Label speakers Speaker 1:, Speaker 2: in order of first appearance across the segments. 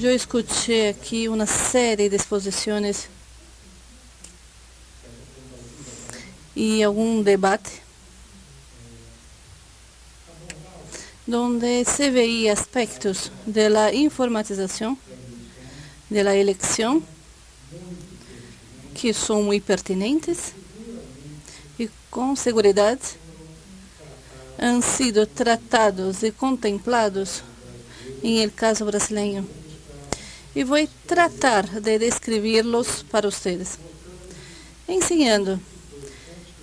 Speaker 1: eu escutei aqui uma série de exposições e algum debate onde se veía aspectos da informatização da eleição que são muito pertinentes e com segurança han sido tratados e contemplados em el caso brasileño. E vou tratar de descrevê-los para vocês, ensinando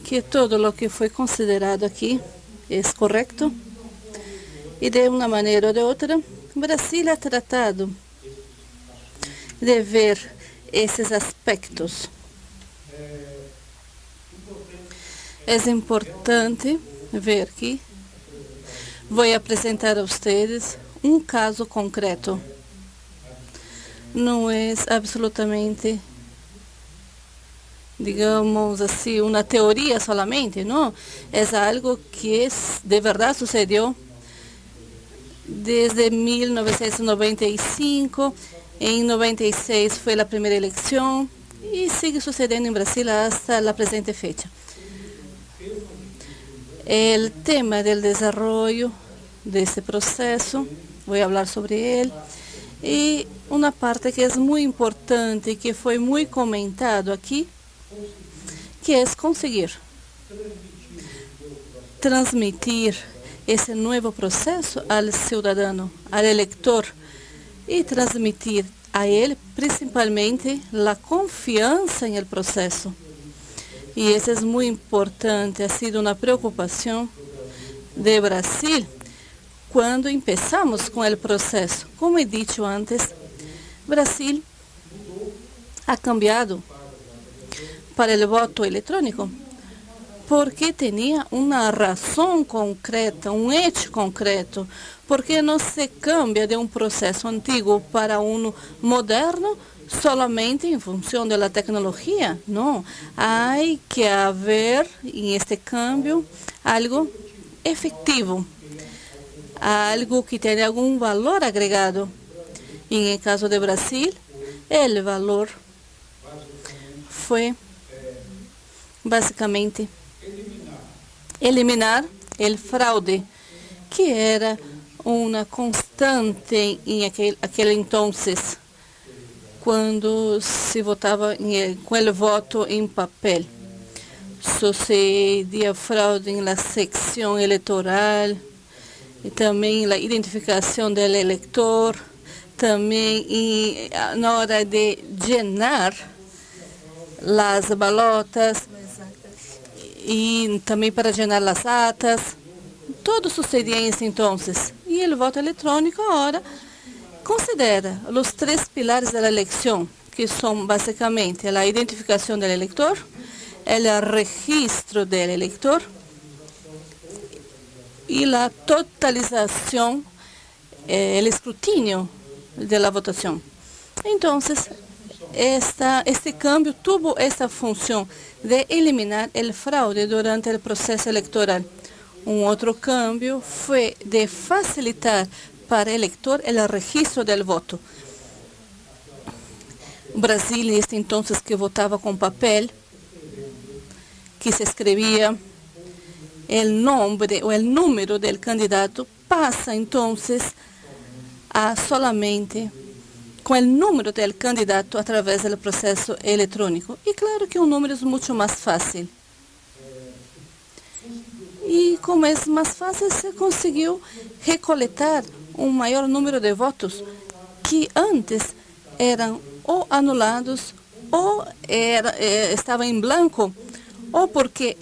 Speaker 1: que todo o que foi considerado aqui é correto e de uma maneira ou de outra, Brasil ha tratado de ver esses aspectos. É importante ver que vou apresentar a vocês um caso concreto. Não é absolutamente, digamos assim, uma teoria solamente, não. É algo que de verdade sucedeu desde 1995. Em 96 foi a primeira eleição e sigue sucedendo em Brasil até a presente fecha. O tema do desenvolvimento desse processo, vou falar sobre ele, e uma parte que é muito importante e que foi muito comentado aqui, que é conseguir transmitir esse novo processo ao cidadão, ao eleitor, e transmitir a ele principalmente a confiança no processo. E isso é muito importante, ha sido uma preocupação de Brasil quando começamos com o processo. Como he dicho antes, Brasil ha cambiado para o voto eletrônico porque tinha uma razão concreta, um hecho concreto, porque não se cambia de um processo antigo para um moderno solamente em função da tecnologia. Não, há que haver em este câmbio algo efetivo, algo que tenha algum valor agregado. E no caso do Brasil, o valor foi basicamente eliminar o fraude, que era uma constante em aquele entonces, quando se votava com o voto em papel. Sucedia fraude na secção eleitoral, e também a identificação do eleitor, também na hora de llenar as balotas, e também para llenar as atas. Todo sucedia em esse entonces. E o voto eletrônico agora considera os 3 pilares da eleição, que são basicamente a identificação do eleitor, o registro do eleitor e a totalização, o escrutínio da votação. Então, este cambio tuvo esta função de eliminar o fraude durante o processo eleitoral. Outro cambio foi de facilitar para o eleitor o registro do voto. O Brasil, neste entonces, que votava com papel, que se escrevia o nome ou o número do candidato, passa entonces a solamente com o número do candidato através do processo eletrônico. E claro que o número é muito mais fácil. E como é mais fácil, se conseguiu recoletar um maior número de votos que antes eram ou anulados ou estavam em branco, ou porque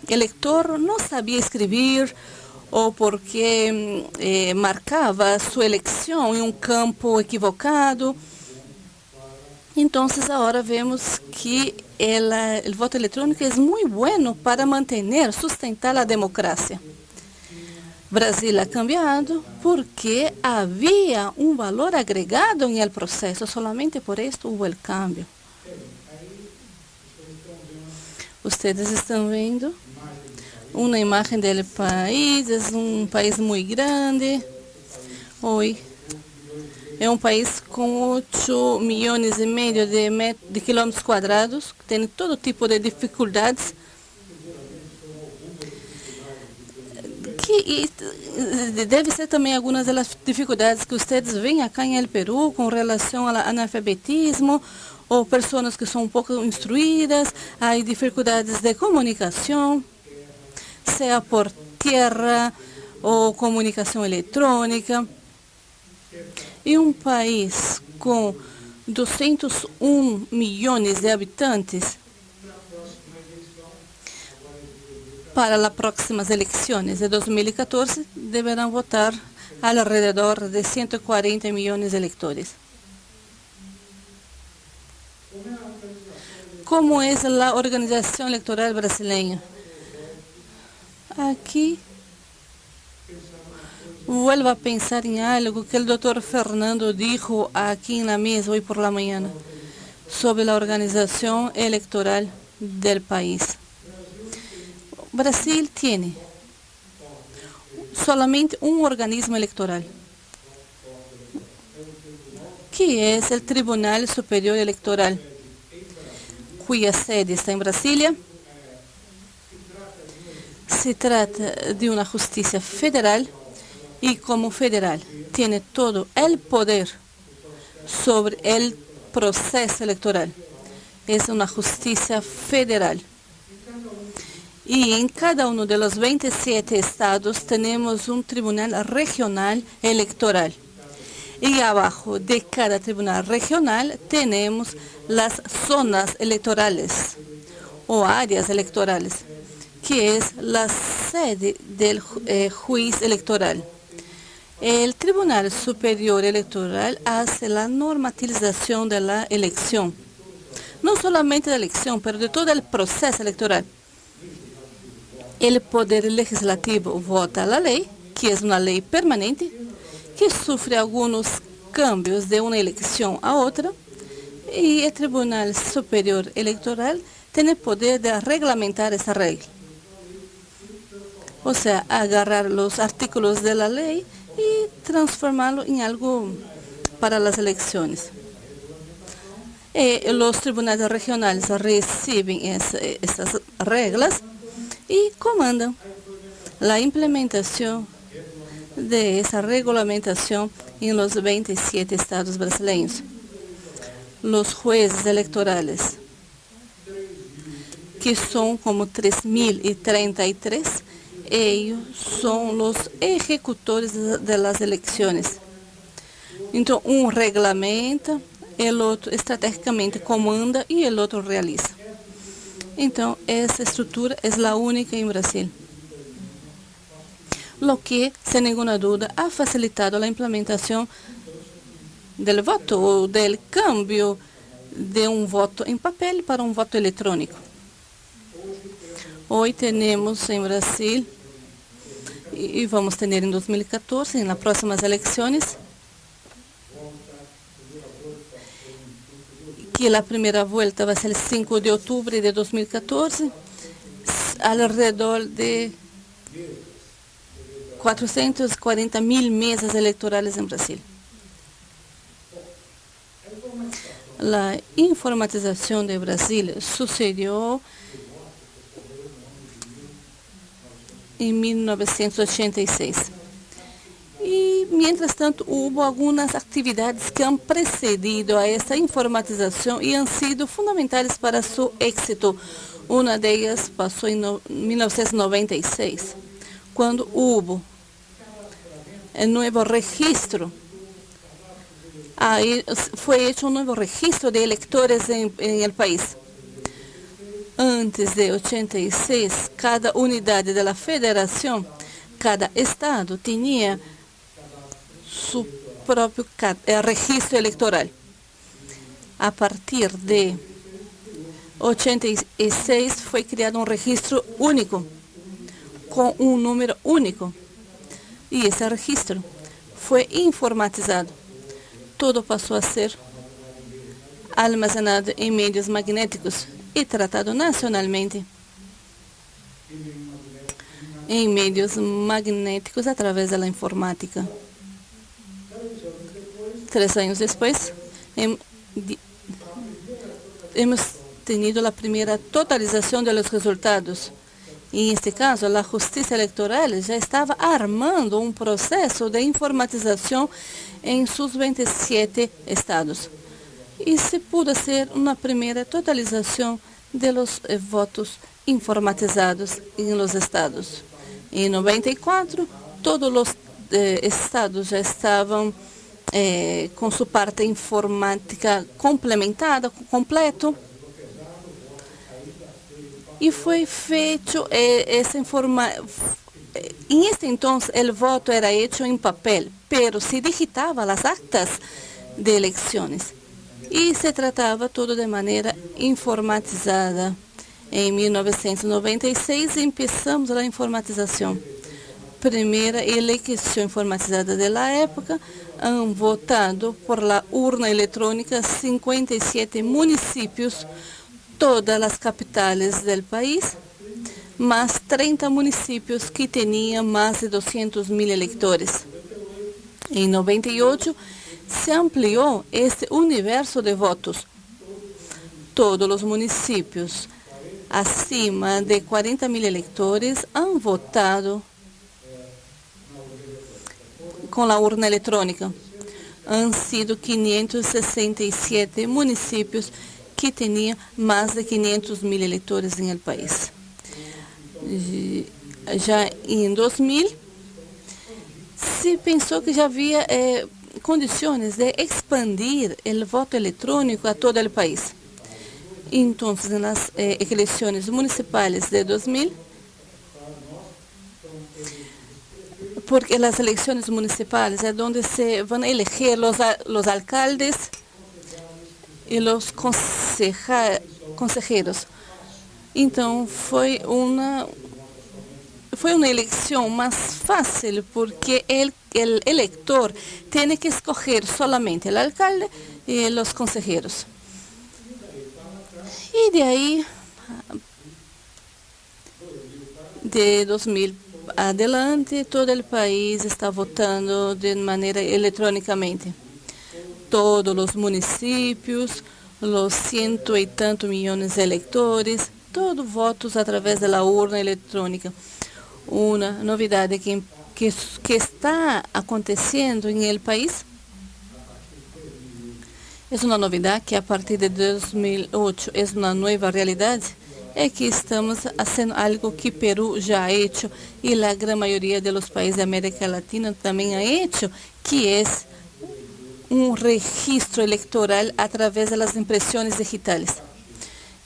Speaker 1: o eleitor não sabia escrever, ou porque marcava sua eleição em um campo equivocado. Então, agora vemos que o voto eletrônico é muito bom para manter, sustentar a democracia. Brasil ha cambiado porque havia um valor agregado no processo, solamente por isso houve o cambio. Vocês estão vendo uma imagem do país, é um país muito grande. Oi. É um país com 8,5 milhões de quilômetros quadrados, tem todo tipo de dificuldades que deve ser também algumas das dificuldades que vocês veem aqui em El Peru com relação ao analfabetismo ou pessoas que são um pouco instruídas, há dificuldades de comunicação, seja por terra ou comunicação eletrônica. E um país com 201 milhões de habitantes, para as próximas eleições de 2014, deverão votar alrededor de 140 milhões de eleitores. Como é a organização eleitoral brasileira? Aqui, vuelvo a pensar em algo que o Dr. Fernando disse aqui na mesa hoje por la manhã sobre a organização eleitoral do país. Brasil tem solamente um organismo eleitoral, que é o Tribunal Superior Eleitoral, cuja sede está em Brasília. Se trata de uma justiça federal e, como federal, tem todo o poder sobre o processo eleitoral. É uma justiça federal. E em cada um dos 27 estados temos um tribunal regional eleitoral. E abaixo de cada tribunal regional temos as zonas eleitorais ou áreas eleitorais, que é a sede do juiz eleitoral. O Tribunal Superior Eleitoral faz a normatização da eleição, não somente da eleição, mas de todo o processo eleitoral. O Poder Legislativo vota a lei, que é uma lei permanente, que sofre alguns cambios de uma eleição a outra, e o Tribunal Superior Eleitoral tem o poder de regulamentar essa regra. Ou seja, agarrar os artículos da lei e transformá-lo em algo para as eleições. E os tribunais regionais recebem essas regras e comandam a implementação de essa regulamentação em los 27 estados brasileiros. Os jueces eleitorais, que são como 3.033, eles são os executores das eleições. Então, um regulamenta, o outro estrategicamente comanda e o outro realiza. Então, essa estrutura é a única em Brasil, o que, sem nenhuma dúvida, ha facilitado a implementação do voto ou do câmbio de um voto em papel para um voto eletrônico. Hoje temos em Brasil, e vamos ter em 2014, nas próximas eleições, que a primeira volta vai ser 5 de outubro de 2014, alrededor de 440.000 mesas eleitorais em Brasil. A informatização de Brasil sucedeu em 1986. E, mientras tanto, houve algumas atividades que han precedido a essa informatização e han sido fundamentais para seu êxito. Uma delas passou em 1996, quando houve o novo registro. Aí foi feito um novo registro de eleitores em el país. Antes de 86, cada unidade da federação, cada estado tinha seu próprio registro eleitoral. A partir de 86 foi criado um registro único, com um número único. E esse registro foi informatizado. Tudo passou a ser armazenado em médios magnéticos e tratado nacionalmente em médios magnéticos através da informática. 3 años después, hemos tenido la primera totalización de los resultados. Y en este caso, la justicia electoral ya estaba armando un proceso de informatización en sus 27 estados. Y se pudo hacer una primera totalización de los votos informatizados en los estados. En 94, todos los estados ya estaban com sua parte informática complementada, completo. E foi feito essa informação. Em este entonces, o voto era hecho em papel, pero se digitava as actas de eleições. E se tratava tudo de maneira informatizada. Em 1996, começamos a informatização. Primeira eleição informatizada da época, han votado por la urna electrónica 57 municipios, todas as capitales del país, más 30 municipios que tenían más de 200.000 electores. En 98 se amplió este universo de votos. Todos los municipios acima de 40.000 electores han votado com a urna eletrônica. Han sido 567 municípios que tinham mais de 500.000 eleitores no país. Já em 2000, se pensou que já havia condições de expandir o voto eletrônico a todo o país. Então, nas eleições municipais de 2000, porque las elecciones municipales es donde se van a elegir los alcaldes y los consejeros. Entonces fue una elección más fácil porque el elector tiene que escoger solamente el alcalde y los consejeros. Y de ahí, de 2000 adelante, todo o país está votando de maneira eletronicamente. Todos os municípios, os 100 e tantos milhões de eleitores, todos votos através da urna eletrônica. Uma novidade que está acontecendo em el país é uma novidade que a partir de 2008 é uma nova realidade. É que estamos fazendo algo que Peru já ha hecho e a grande maioria dos países da América Latina também ha hecho, que é registro eleitoral através das impressões digitais.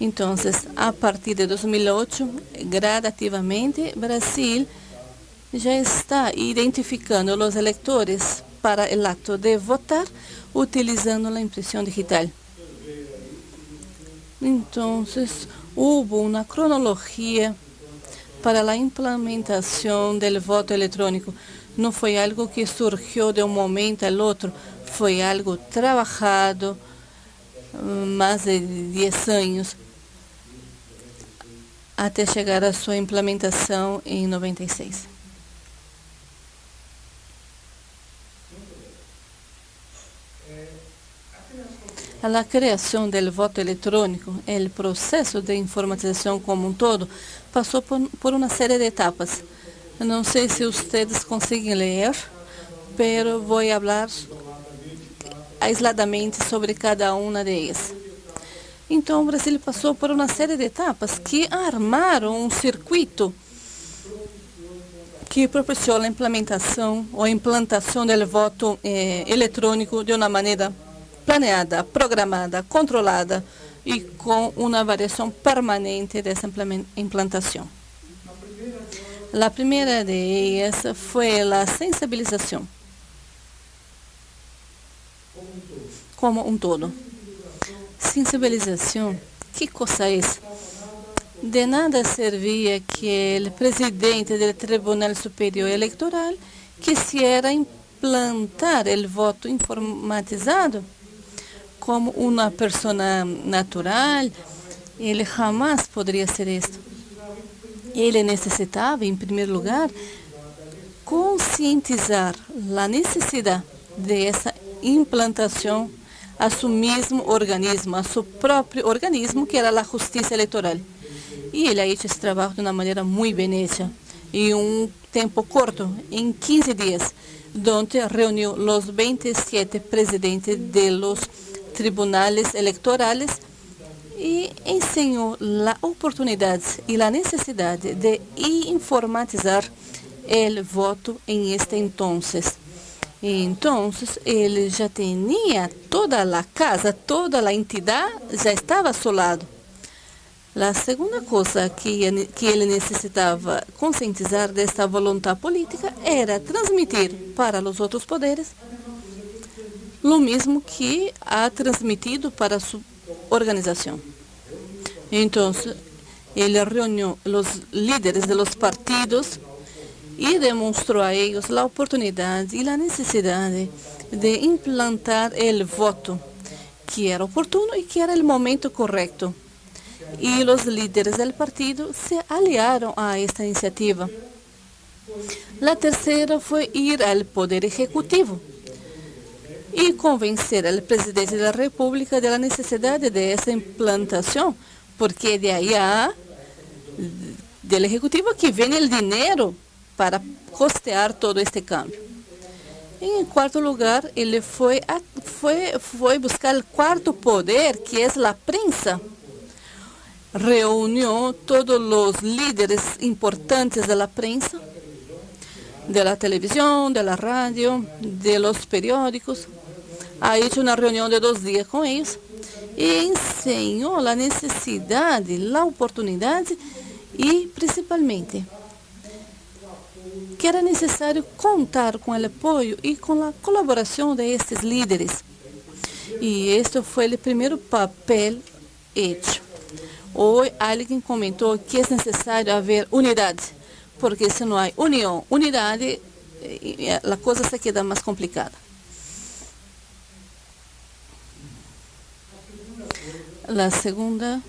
Speaker 1: Então, a partir de 2008, gradativamente, Brasil já está identificando os eleitores para o ato de votar utilizando a impressão digital. Então, hubo uma cronologia para a implementação do voto eletrônico. Não foi algo que surgiu de um momento ao outro, foi algo trabalhado mais de 10 anos até chegar à sua implementação em 96. A criação do voto eletrônico, o processo de informatização como todo, passou por uma série de etapas. Não sei se vocês conseguem ler, mas vou falar aisladamente sobre cada uma delas. Então, o Brasil passou por uma série de etapas que armaram um circuito que proporciona a implementação ou implantação do voto eletrônico de uma maneira planeada, programada, controlada e com uma variação permanente dessa implantação. A primeira delas foi a sensibilização, como um todo. Sensibilização, que coisa é? De nada servia que o presidente do Tribunal Superior Eleitoral quisera implantar o voto informatizado como uma pessoa natural. Ele jamais poderia ser isso. Ele necessitava, em primeiro lugar, conscientizar a necessidade dessa implantação a seu mesmo organismo, a seu próprio organismo, que era a Justiça Eleitoral. E ele ha hecho esse trabalho de uma maneira muito bem hecha, em um tempo curto, em 15 dias, onde reuniu os 27 presidentes de los tribunales electorales e ensinou a oportunidade e a necessidade de informatizar o voto em este entonces. Então, ele já tinha toda a casa, toda a entidade já estava a seu lado. A segunda coisa que ele necessitava conscientizar desta vontade política era transmitir para os outros poderes o mesmo que ha transmitido para sua organização. Então, ele reuniu os líderes de los partidos e demonstrou a eles a oportunidade e a necessidade de implantar o voto, que era oportuno e que era o momento correto. E os líderes do partido se aliaram a esta iniciativa. A terceira foi ir ao Poder Executivo e convencer ao presidente da República da necessidade dessa implantação, porque de aí do Executivo que vem o dinheiro para costear todo este cambio. Em quarto lugar, ele foi buscar o quarto poder, que é a prensa. Reuniu todos os líderes importantes da prensa, da televisão, da rádio, de los periódicos. Ha hecho uma reunião de 2 dias com eles e ensinou a necessidade, a oportunidade e, principalmente, que era necessário contar com o apoio e com a colaboração de estes líderes. E este foi o primeiro papel hecho. Hoje, alguém comentou que é necessário haver unidade, porque se não há união, unidade, a coisa se queda mais complicada. A segunda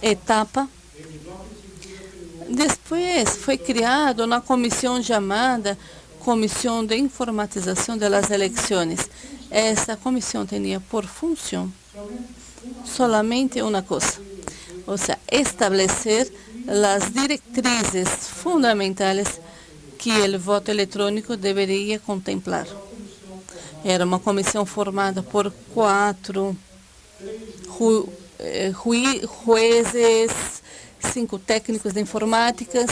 Speaker 1: etapa, depois foi criada uma comissão chamada Comissão de Informatização das Eleições. Essa comissão tinha por função solamente uma coisa, ou seja, estabelecer as diretrizes fundamentais que o voto eletrônico deveria contemplar. Era uma comissão formada por 4 juízes, 5 técnicos de informática,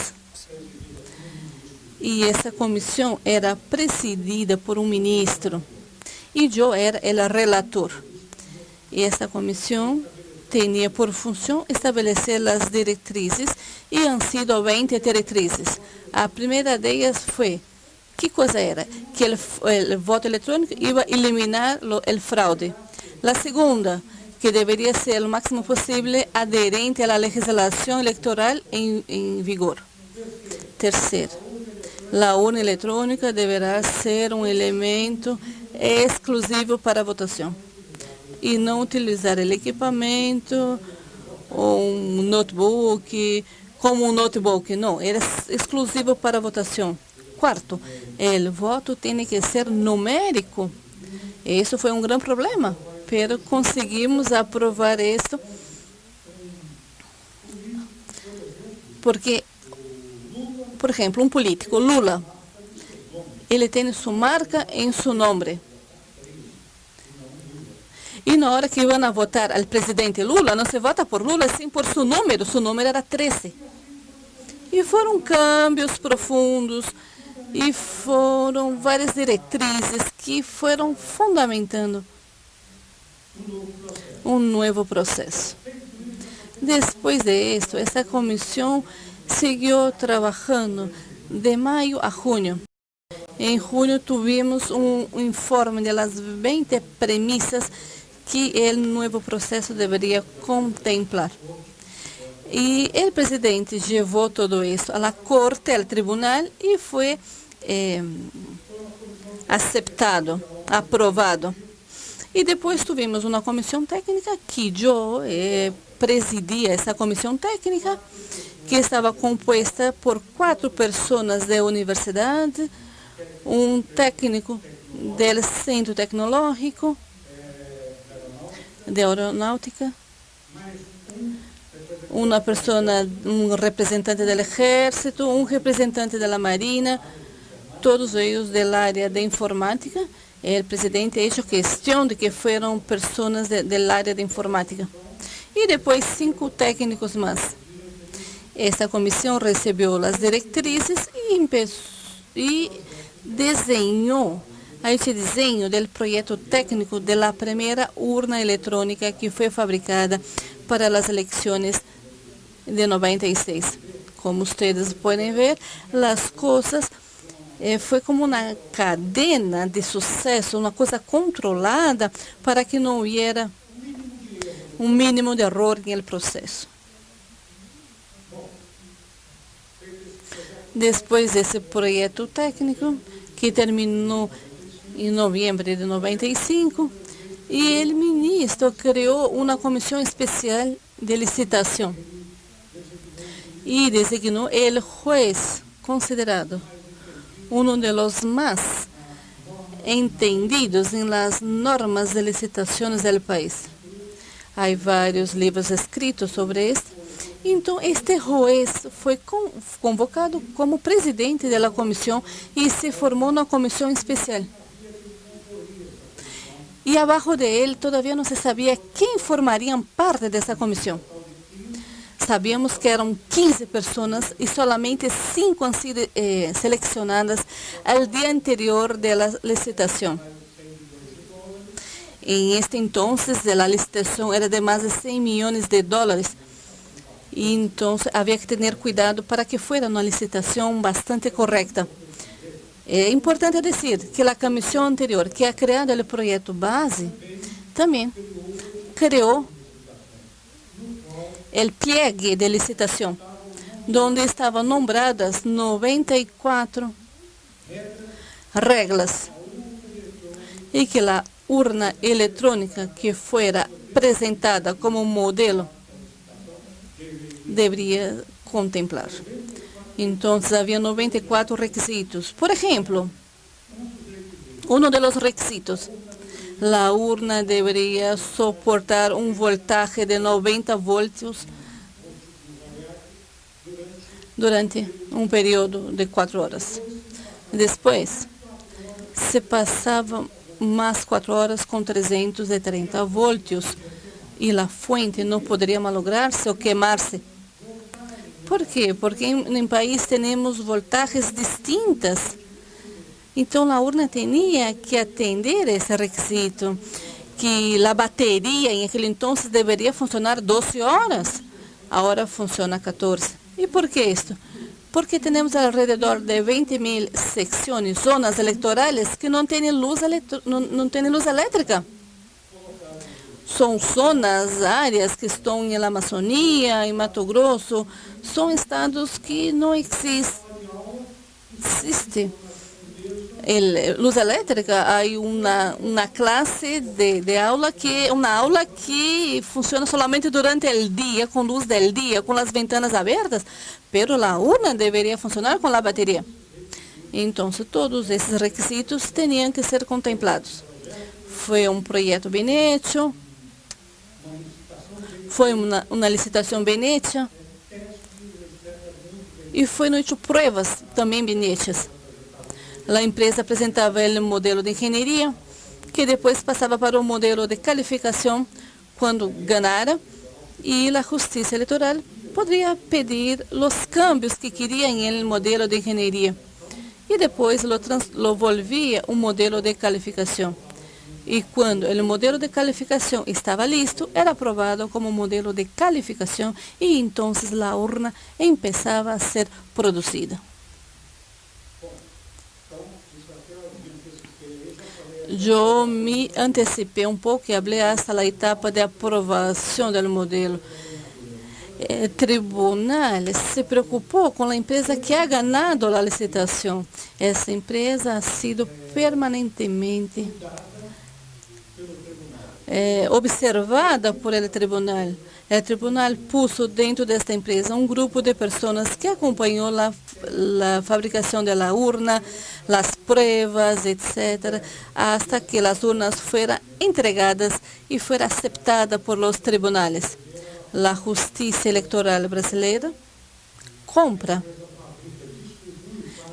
Speaker 1: e essa comissão era presidida por um ministro, e eu era o relator. E essa comissão tinha por função estabelecer as diretrizes, e han sido 20 diretrizes. A primeira delas foi, que coisa era? Que o voto eletrônico ia eliminar o fraude. A segunda, que deveria ser o máximo possível aderente à legislação eleitoral em vigor. Terceiro, a urna eletrônica deverá ser um elemento exclusivo para a votação e não utilizar o equipamento, um notebook, como um notebook, não, era exclusivo para a votação. Quarto, o voto tem que ser numérico. Isso foi um grande problema, mas conseguimos aprovar isso, porque, por exemplo, um político, Lula, ele tem sua marca em seu nome. E na hora que iam a votar ao presidente Lula, não se vota por Lula, sim por seu número era 13. E foram cambios profundos, e foram várias diretrizes que foram fundamentando um novo processo. Depois disso, essa comissão seguiu trabalhando de maio a junho. Em junho, tivemos um informe das 20 premissas que o novo processo deveria contemplar. E o presidente levou tudo isso à corte, ao tribunal, e foi aceptado, aprovado. E depois tivemos uma comissão técnica que eu presidia essa comissão técnica, que estava composta por 4 pessoas da universidade, um técnico del Centro Tecnológico de Aeronáutica, una persona, un representante del Ejército, un representante de la Marina, todos ellos del área de informática. El presidente ha hecho cuestión de que fueron personas del área de informática. Y después 5 técnicos más. Esta comisión recibió las directrices y diseñó, ha hecho diseño del proyecto técnico de la primera urna electrónica que fue fabricada para las elecciones de 96. Como ustedes pueden ver, las cosas fue como una cadena de suceso, una cosa controlada para que no hubiera un mínimo de error en el proceso. Después de ese proyecto técnico, que terminó en noviembre de 95, y el ministro creó una comisión especial de licitación y designó el juez considerado uno de los más entendidos en las normas de licitaciones del país. Hay varios libros escritos sobre esto. Entonces, este juez fue convocado como presidente de la comisión y se formó una comisión especial. Y abajo de él todavía no se sabía quién formarían parte de esa comisión. Sabíamos que eran 15 personas y solamente 5 han sido seleccionadas al día anterior de la licitación. En este entonces, la licitación era de más de $100 millones. Y entonces había que tener cuidado para que fuera una licitación bastante correcta. Es importante decir que la comisión anterior, que ha creado el proyecto base, también creó el pliegue de licitación, donde estaban nombradas 94 reglas, y que la urna electrónica que fuera presentada como modelo debería contemplar. Entonces, había 94 requisitos. Por ejemplo, uno de los requisitos: la urna debería soportar un voltaje de 90 voltios durante un periodo de 4 horas. Después, se pasaba más 4 horas con 330 voltios y la fuente no podría malograrse o quemarse. ¿Por qué? Porque en el país tenemos voltajes distintos. Entonces, la urna tenía que atender ese requisito, que la batería en aquel entonces debería funcionar 12 horas, ahora funciona 14. ¿Y por qué esto? Porque tenemos alrededor de 20.000 secciones, zonas electorales que no tienen luz eléctrica. Son zonas, áreas que están en la Amazonía, en Mato Grosso, son estados que no existe luz eléctrica. Hay una clase de aula que funciona solamente durante el día, con luz del día, con las ventanas abiertas, pero la urna debería funcionar con la batería. Entonces, todos esos requisitos tenían que ser contemplados. Fue un proyecto bien hecho, fue una licitación bien hecha, y fueron hechas pruebas también bien hechas. La empresa presentaba el modelo de ingeniería, que después pasaba para un modelo de calificación cuando ganara, y la justicia electoral podría pedir los cambios que quería en el modelo de ingeniería, y después lo volvía un modelo de calificación. Y cuando el modelo de calificación estaba listo, era aprobado como modelo de calificación, y entonces la urna empezaba a ser producida. Yo me anticipé un poco y hablé hasta la etapa de aprobación del modelo. El tribunal se preocupó con la empresa que ha ganado la licitación. Esa empresa ha sido permanentemente observada por el tribunal. El tribunal puso dentro de esta empresa un grupo de personas que acompañó la fabricación de la urna, las pruebas, etc., hasta que las urnas fueran entregadas y fuera aceptada por los tribunales. La justicia electoral brasileira compra.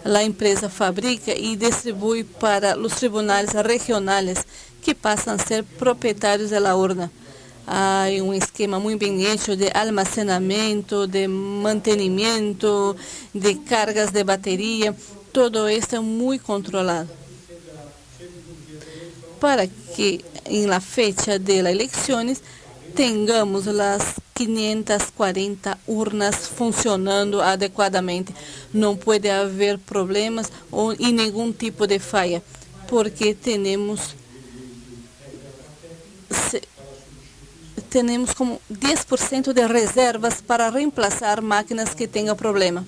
Speaker 1: A empresa fabrica e distribui para os tribunais regionais, que passam a ser proprietários da urna. Há um esquema muito bem hecho de almacenamento, de mantenimento, de cargas de bateria. Todo isso é muito controlado. Para que, em la fecha de las eleições, tenhamos as 540 urnas funcionando adequadamente. Não pode haver problemas e nenhum tipo de falha, porque temos como 10% de reservas para reemplaçar máquinas que tenham problema.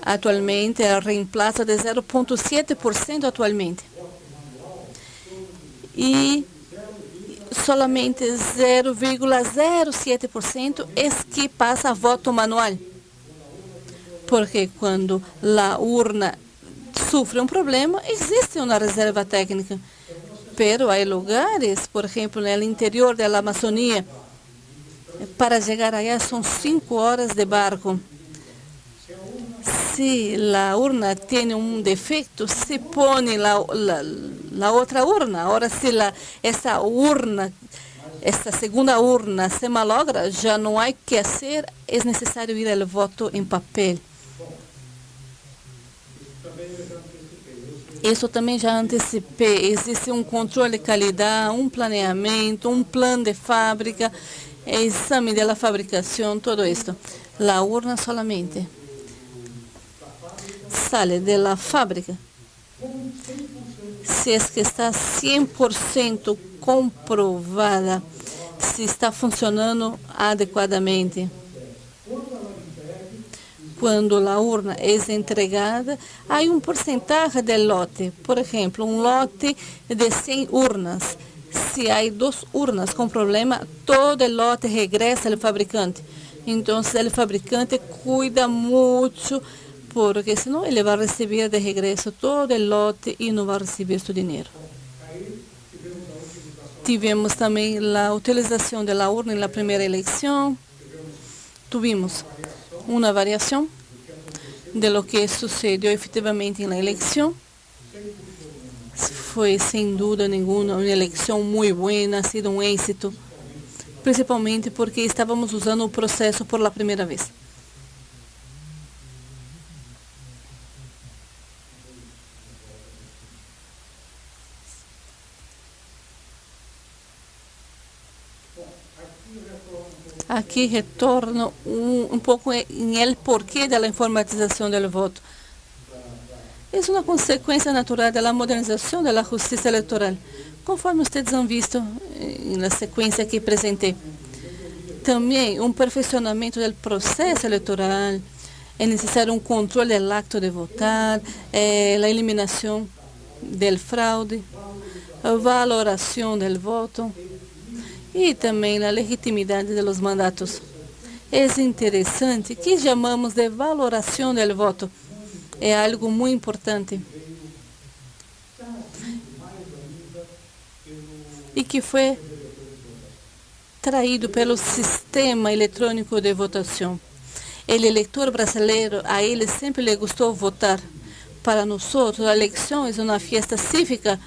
Speaker 1: Atualmente, a reemplaça de 0,7% atualmente. E solamente 0,07% é que passa a voto manual. Porque quando a urna sofre um problema, existe uma reserva técnica. Pero há lugares, por exemplo, no interior da Amazônia, para chegar allá são 5 horas de barco. Se a urna tem um defeito, se põe a outra urna. Agora, se essa segunda urna se malogra, já não há que fazer, é necessário ir ao voto em papel. Isso também já antecipei. Existe um controle de qualidade, um planeamento, um plano de fábrica, exame da fabricação, tudo isso. A urna solamente sale da fábrica se é que está 100% comprovada, se está funcionando adequadamente. Quando a urna é entregada, há um porcentagem de lote. Por exemplo, um lote de 100 urnas. Se há 2 urnas com problema, todo o lote regressa ao fabricante. Então, o fabricante cuida muito, porque senão ele vai receber de regresso todo o lote e não vai receber seu dinheiro. Tivemos também a utilização da urna na primeira eleição. Tuvimos uma variação de lo que sucedeu efetivamente na eleição. Foi, sem dúvida nenhuma, uma eleição muito boa, ha sido um êxito, principalmente porque estávamos usando o processo por la primeira vez. Aqui retorno um pouco em el porquê da informatização do voto. É uma consequência natural da modernização da justiça eleitoral, conforme vocês han visto na sequência que apresentei. Também um perfeccionamento do processo eleitoral, é necessário um controle do acto de votar, a eliminação do fraude, a valoração do voto e também a legitimidade dos mandatos. É interessante que chamamos de valoração do voto. É algo muito importante e que foi traído pelo sistema eletrônico de votação. O eleitor brasileiro, a ele sempre lhe gostou votar. Para nós, a eleição é uma festa cívica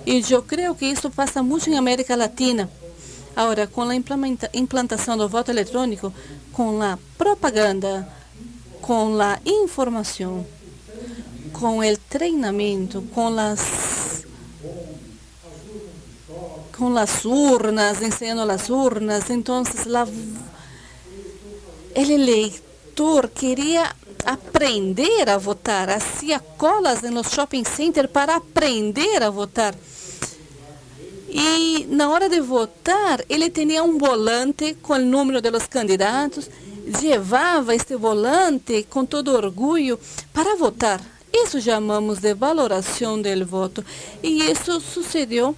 Speaker 1: e eu creio que isso passa muito em América Latina. Agora, com a implantação do voto eletrônico, com a propaganda, com a informação, com o treinamento, com as urnas, ensinando as urnas, então o eleitor queria aprender a votar, hacía colas nos shopping centers para aprender a votar. E na hora de votar, ele tinha um volante com o número dos candidatos, levava este volante com todo orgulho para votar. Isso chamamos de valoração do voto. E isso sucedeu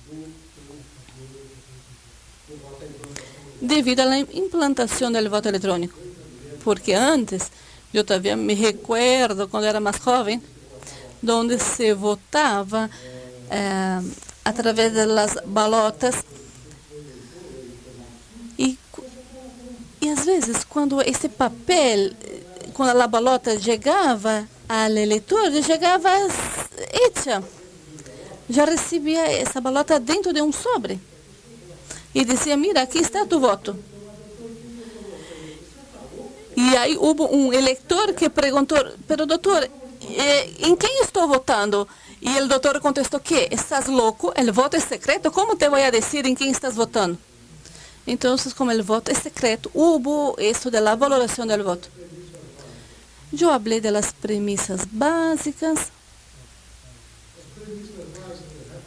Speaker 1: devido à implantação do voto eletrônico. Porque antes, eu também me recuerdo, quando era mais jovem, onde se votava através das balotas. E às vezes, quando esse papel, quando a balota chegava ao eleitor, chegava hecha. Já recebia essa balota dentro de um sobre. E dizia, mira, aqui está tu voto. E aí houve um eleitor que perguntou, pero doutor, em quem estou votando? E o doutor contestou que, estás louco? O voto é secreto? Como te vou dizer em quem estás votando? Então, como o voto é secreto, houve isso da valoração do voto. Eu falei das premissas básicas.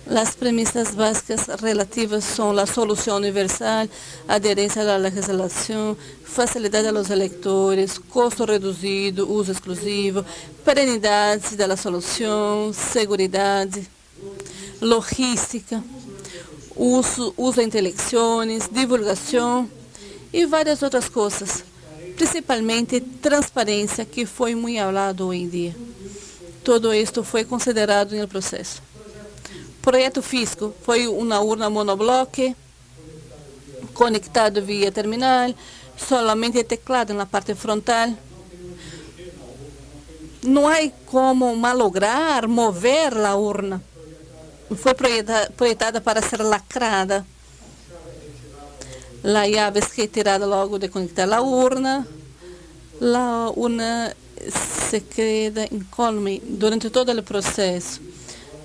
Speaker 1: As premissas básicas relativas são a solução universal, aderência à legislação, facilidade aos eleitores, custo reduzido, uso exclusivo, perenidade da solução, segurança, logística, uso de eleições, divulgação e várias outras coisas. Principalmente transparência, que foi muito falado hoje em dia. Todo isto foi considerado no processo. Projeto físico foi uma urna monobloque, conectado via terminal, solamente teclado na parte frontal. Não há como malograr, mover a urna. Foi projetada para ser lacrada. A chave é retirada logo de conectar a urna. A urna se queda incólume durante todo o processo.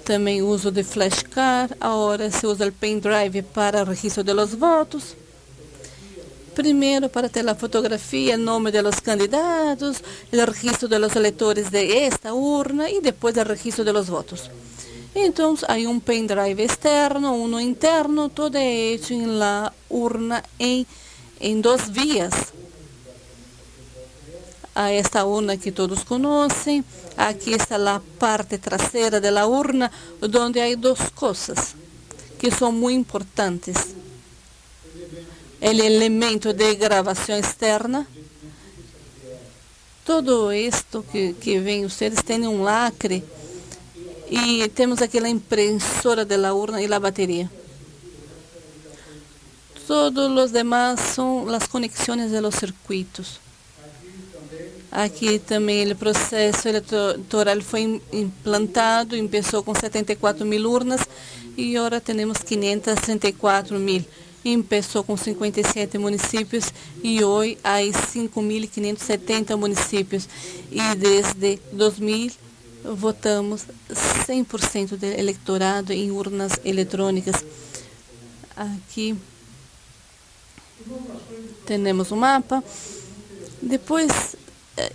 Speaker 1: Também uso de flashcard, agora se usa o pendrive para o registro dos votos. Primeiro para ter a fotografia, o nome dos candidatos, o registro dos eleitores de esta urna e depois o registro dos votos. Então, há um pendrive externo, um interno, todo é feito em la urna em 2 vias. A esta urna que todos conhecem. Aqui está a parte traseira da urna, onde há 2 coisas que são muito importantes. O elemento de gravação externa. Todo isto que vem, vocês têm um lacre. E temos aqui a impressora da urna e a bateria. Todos os demais são as conexões de los circuitos. Aqui também o processo eleitoral foi implantado, começou com 74.000 urnas e agora temos 534.000. Começou com 57 municípios e hoje há 5.570 municípios. E desde 2000 votamos 100% do eleitorado em urnas eletrônicas. Aqui temos um mapa. Depois,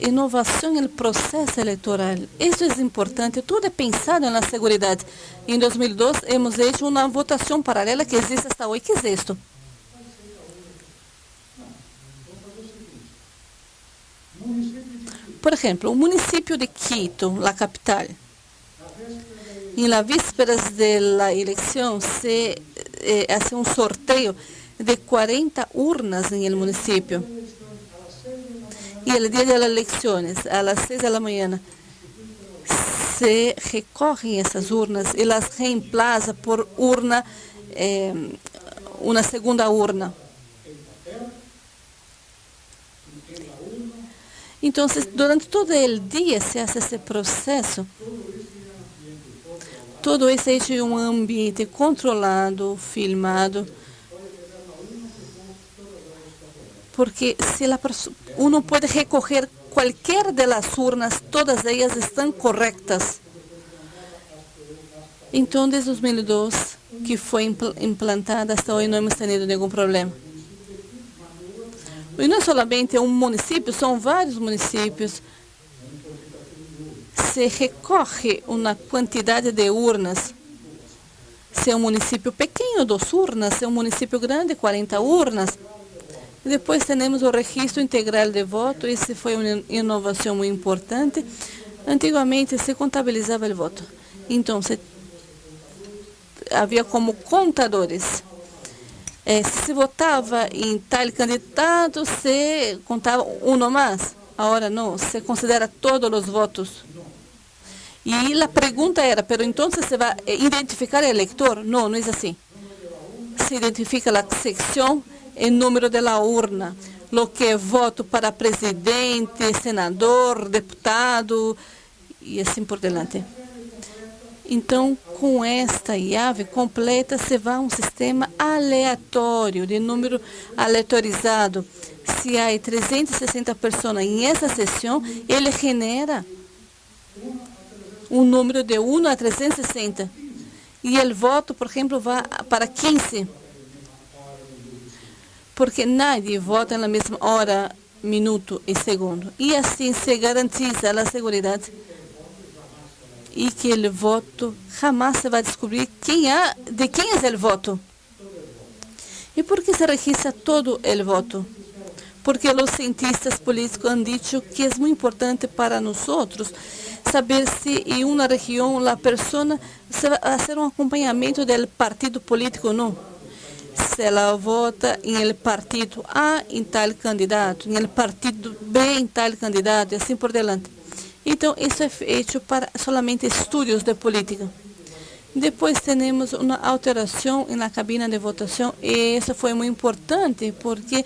Speaker 1: inovação no processo eleitoral. Isso é importante, tudo é pensado na segurança. Em 2002, hemos feito uma votação paralela que existe até hoje. O que é isto? Por exemplo, o município de Quito, a capital, em la vísperas da eleição, se hace um sorteio de 40 urnas no município. E no dia das eleições, às 6 da manhã, se recorrem essas urnas e las reemplaza por urna, uma segunda urna. Então, durante todo o dia se faz esse processo. Todo isso é em um ambiente controlado, filmado. Porque se uno pode recorrer qualquer das urnas, todas elas estão corretas. Então, desde 2002, que foi implantada, até hoje não hemos tido nenhum problema. E não é somente um município, são vários municípios. Se recorre uma quantidade de urnas. Se é um município pequeno, 2 urnas. Se é um município grande, 40 urnas. E depois temos o registro integral de voto. Isso foi uma inovação muito importante. Antigamente se contabilizava o voto. Então, havia como contadores. Se votava em tal candidato, se contava um mais. Agora não, se considera todos os votos. E a pergunta era, pero então você vai identificar o eleitor? Não, não é assim. Se identifica a secção e número da urna, lo que é voto para presidente, senador, deputado, e assim por diante. Então, com esta chave completa, se vai a um sistema aleatório, de número aleatorizado. Se há 360 pessoas em essa sessão, ele genera um número de 1 a 360. E o voto, por exemplo, vai para 15. Porque nadie vota na mesma hora, minuto e segundo. E assim se garantiza a segurança e que o voto jamais se vai descobrir de quem é o voto. E por que se registra todo o voto? Porque os cientistas políticos han dicho que é muito importante para nós saber se em uma região a pessoa se vai fazer um acompanhamento do partido político ou não. Se ela vota em el partido A em tal candidato, em el partido B em tal candidato, e assim por diante. Então, isso é feito para solamente estudos de política. Depois temos uma alteração na cabine de votação, e isso foi muito importante, porque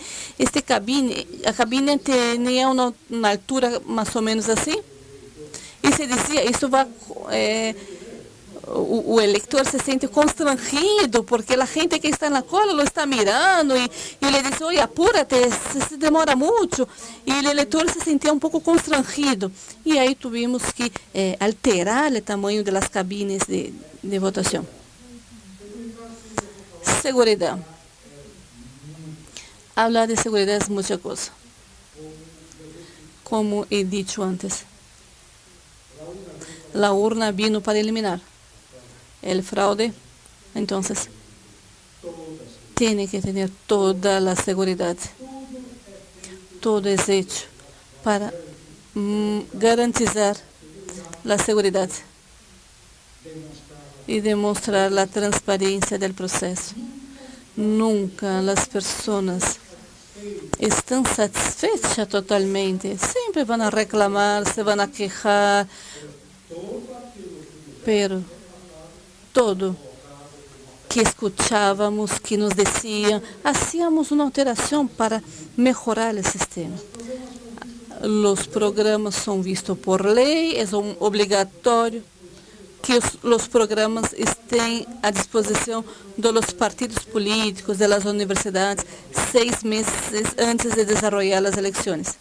Speaker 1: a cabine tinha uma altura mais ou menos assim, e se dizia, isso vai... o eleitor se sente constrangido porque a gente que está na cola lo está mirando e ele diz, oi, apúrate, se demora muito. E o eleitor se sentia um pouco constrangido. E aí tivemos que alterar o tamanho das cabines de votação. Seguridade. Falar de segurança é muita coisa. Como he dicho antes, a urna vino para eliminar el fraude, entonces tiene que tener toda la seguridad. Todo es hecho para garantizar la seguridad y demostrar la transparencia del proceso. Nunca las personas están satisfechas totalmente. Siempre van a reclamar, se van a quejar, pero todo que escuchávamos, que nos decían, hacíamos una alteración para mejorar el sistema. Los programas son vistos por ley, es obligatorio que los programas estén a disposición de los partidos políticos, de las universidades, 6 meses antes de desarrollar las elecciones.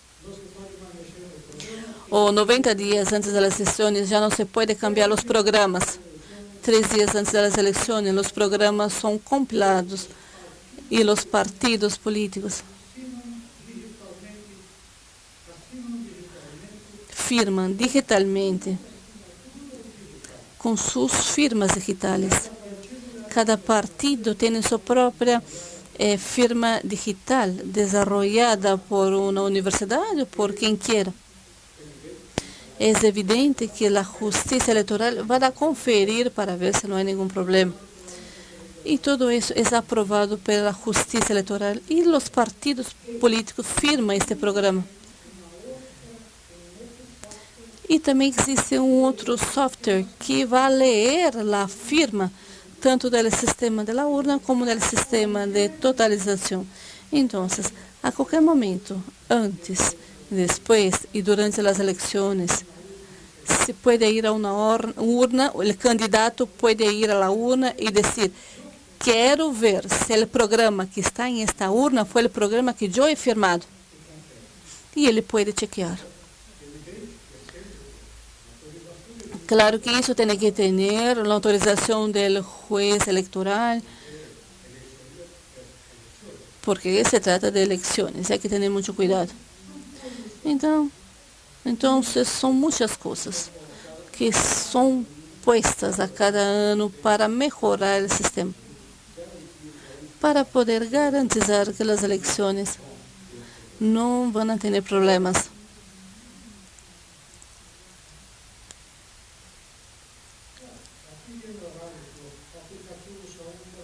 Speaker 1: O 90 días antes de las elecciones ya no se puede cambiar los programas. 3 días antes de las elecciones, los programas son compilados y los partidos políticos firman digitalmente con sus firmas digitales. Cada partido tiene su propia firma digital desarrollada por una universidad o por quien quiera. Es evidente que la justicia electoral va a conferir para ver si no hay ningún problema. Y todo eso es aprobado por la justicia electoral y los partidos políticos firman este programa. Y también existe un otro software que va a leer la firma tanto del sistema de la urna como del sistema de totalización. Entonces, a cualquier momento, antes, después y durante las elecciones, se puede ir a una urna, el candidato puede ir a la urna y decir, quiero ver si el programa que está en esta urna fue el programa que yo he firmado. Y él puede chequear. Claro que isso tem que ter a autorização do juez eleitoral, porque se trata de eleições, hay que ter muito cuidado. Então, são muitas coisas que são puestas a cada ano para melhorar o sistema, para poder garantizar que as eleições não vão ter problemas.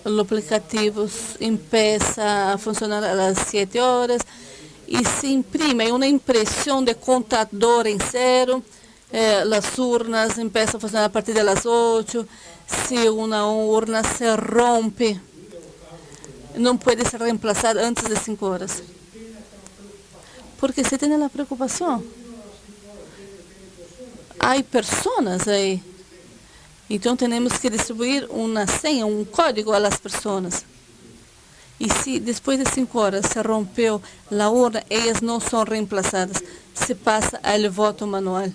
Speaker 1: O aplicativo empieza a funcionar a las 7 horas y se imprime una impresión de contador en cero. Las urnas empiezan a funcionar a partir de las 8. Si una urna se rompe, no puede ser reemplazada antes de 5 horas. Porque se tiene la preocupación. Hay personas ahí. Entonces tenemos que distribuir una seña, un código a las personas. Y si después de 5 horas se rompió la urna, ellas no son reemplazadas. Se pasa al voto manual.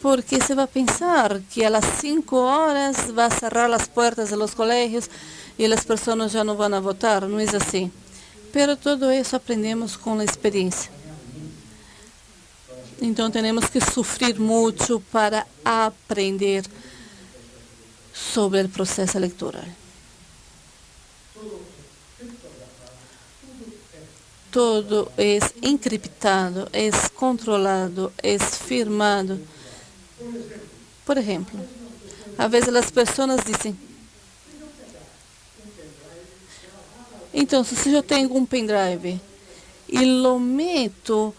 Speaker 1: Porque se va a pensar que a las 5 horas va a cerrar las puertas de los colegios y las personas ya no van a votar. No es así. Pero todo eso aprendemos con la experiencia. Entonces tenemos que sufrir mucho para aprender sobre el proceso electoral. Todo es encriptado, es controlado, es firmado. Por ejemplo, a veces las personas dicen, entonces si yo tengo un pendrive y lo meto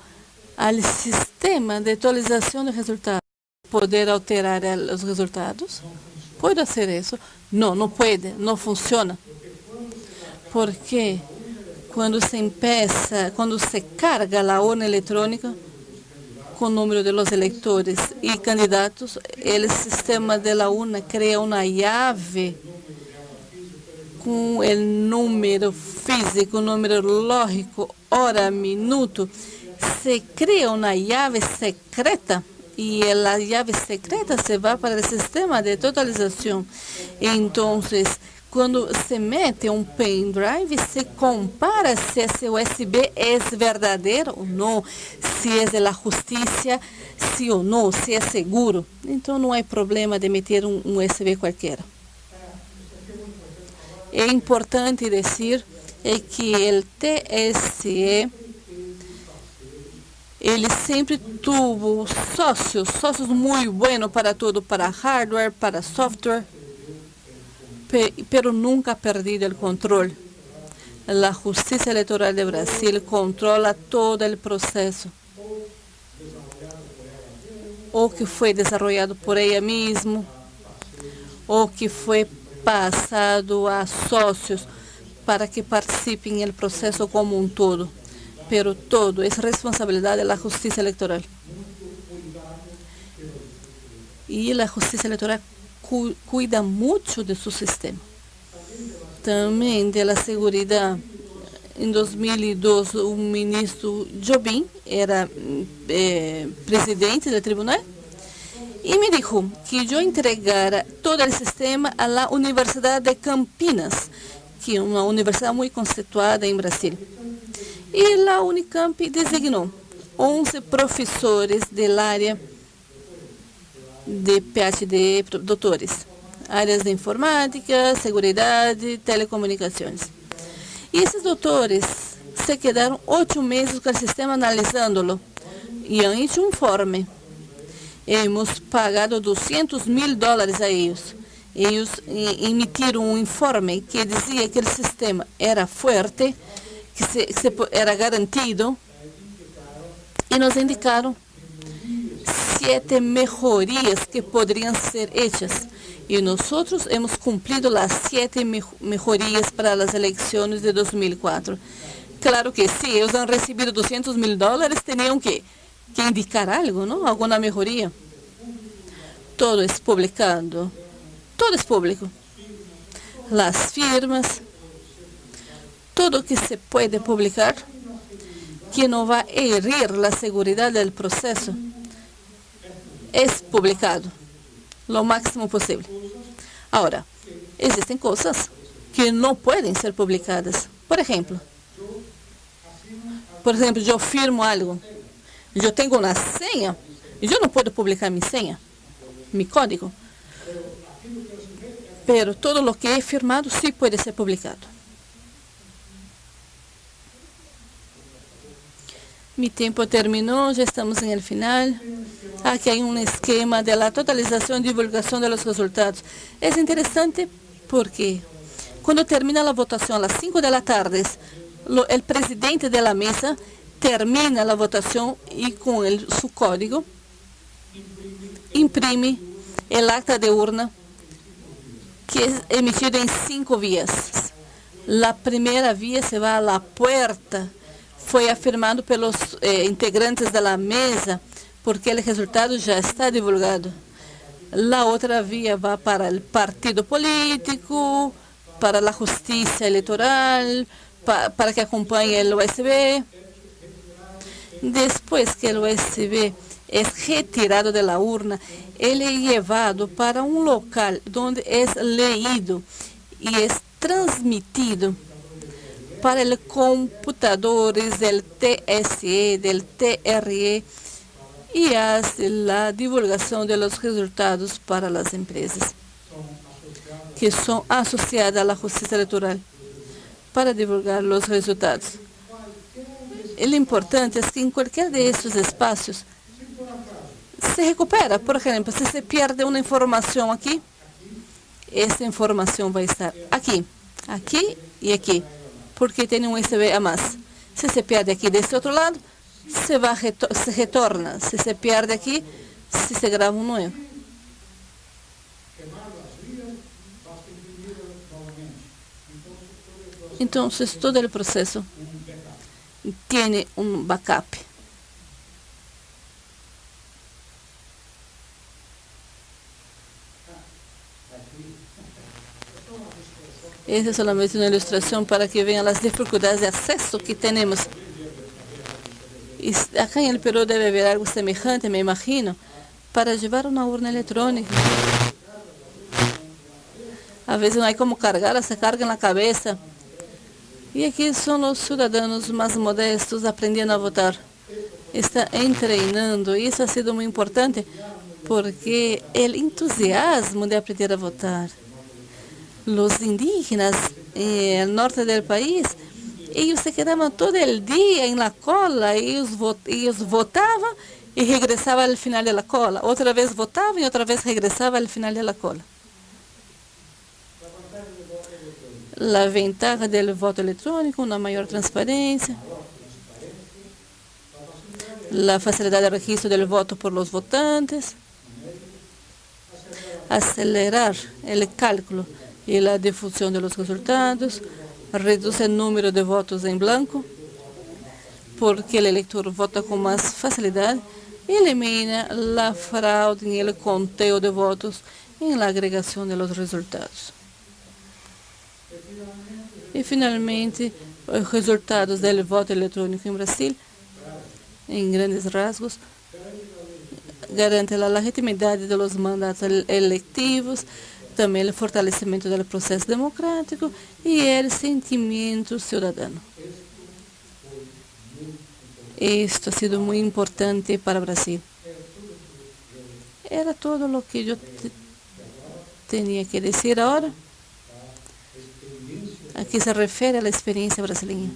Speaker 1: al sistema de actualización de resultados, ¿poder alterar los resultados? ¿Puedo hacer eso? No, no puede, no funciona. Porque cuando se carga la urna electrónica con el número de los electores y candidatos, el sistema de la urna crea una llave con el número físico, número lógico, hora, minuto. Se crea una llave secreta y la llave secreta se va para el sistema de totalización. Entonces, cuando se mete un pendrive, se compara si ese USB es verdadero o no, si es de la justicia, sí o no, si es seguro. Entonces no hay problema de meter un USB cualquiera. É importante dizer que o TSE ele sempre tuvo sócios muito buenos para tudo, para hardware, para software, pero nunca ha perdido o controle. A Justiça Eleitoral de Brasil controla todo o processo. O que foi desenvolvido por ela mesma, o que foi passado a sócios para que participem do processo como um todo. Pero todo é responsabilidade da Justiça Eleitoral. E a Justiça Eleitoral cuida muito de seu sistema. Também da segurança. Em 2002, o ministro Jobim era presidente do tribunal e me disse que eu entregara todo o sistema à Universidade de Campinas, que é uma universidade muito conceituada em Brasil. E a Unicamp designou 11 professores da área de PhD, doutores, áreas de informática, seguridade, telecomunicações. E esses doutores se quedaram 8 meses com o sistema analisando-lo e han hecho um informe. Hemos pagado $200.000 a eles. Eles emitiram um informe que dizia que o sistema era forte, que era garantido, e nos indicaram 7 melhorias que poderiam ser hechas. E nós hemos cumprido as 7 melhorias para as eleições de 2004. Claro que se eles han recebido $200.000, teriam que indicar algo, não? Alguma melhoria. Todo é publicado, todo é público. As firmas, tudo que se pode publicar, que não vai herir a segurança do processo, é publicado lo máximo possível. Agora, existem coisas que não podem ser publicadas. Por exemplo, eu firmo algo, eu tenho uma senha, e eu não posso publicar minha senha, meu código. Pero todo o que é firmado sim pode ser publicado. Mi tempo terminou, já estamos no final. Aqui há um esquema da totalização e divulgação dos resultados. É interessante porque quando termina a votação às 5 da tarde, o presidente da mesa termina a votação e com seu código imprime o acta de urna, que é emitido em 5 vias. A primeira via se vai à porta, foi afirmado pelos integrantes da mesa, porque o resultado já está divulgado. A outra via vai para o partido político, para a justiça eleitoral, para que acompanhe o USB. Depois que o USB é retirado da urna, ele é levado para um local onde é leído e é transmitido para os computadores do TSE, do TRE, e hace a divulgação dos resultados para as empresas que são associadas à justiça eleitoral para divulgar os resultados. O importante é que em qualquer desses espaços se recupera. Por exemplo, se se perde uma informação aqui, essa informação vai estar aqui, aqui e aqui, porque tem um USB a mais. Se se perde aqui desse outro lado, se retorna. Se se perde aqui, se grava um novo. Então, todo o processo tem um backup. Essa é somente uma ilustração para que vejam as dificuldades de acesso que temos. Acá em Peru deve haver algo semelhante, me imagino, para levar uma urna eletrônica. Às vezes não há como cargar, se carga na cabeça. E aqui são os cidadãos mais modestos aprendendo a votar. Está treinando, e isso ha sido muito importante, porque o entusiasmo de aprender a votar. Os indígenas no norte do país, eles se quedavam todo o dia na cola, eles votavam e regressavam ao final da cola. Outra vez votavam e outra vez regressavam ao final da cola. A vantagem do voto eletrônico, uma maior transparência, a facilidade de registro do voto por los votantes, acelerar o cálculo e a difusão dos resultados, reduz o número de votos em branco, porque o eleitor vota com mais facilidade, elimina a fraude no conteo de votos e na agregação dos resultados. E, finalmente, os resultados do voto eletrônico em Brasil, em grandes rasgos, garantem a legitimidade dos mandatos eletivos, também o fortalecimento do processo democrático e o sentimento cidadano. Isto ha sido muito importante para o Brasil. Era todo o que eu tinha que dizer agora. Aqui se refere à experiência brasileira.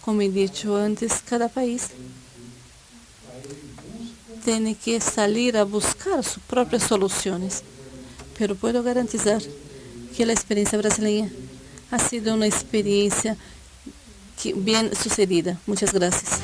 Speaker 1: Como he dicho antes, cada país tem que sair a buscar suas próprias soluções. Pero puedo garantizar que a experiência brasileira ha sido uma experiência bem sucedida. Muitas graças.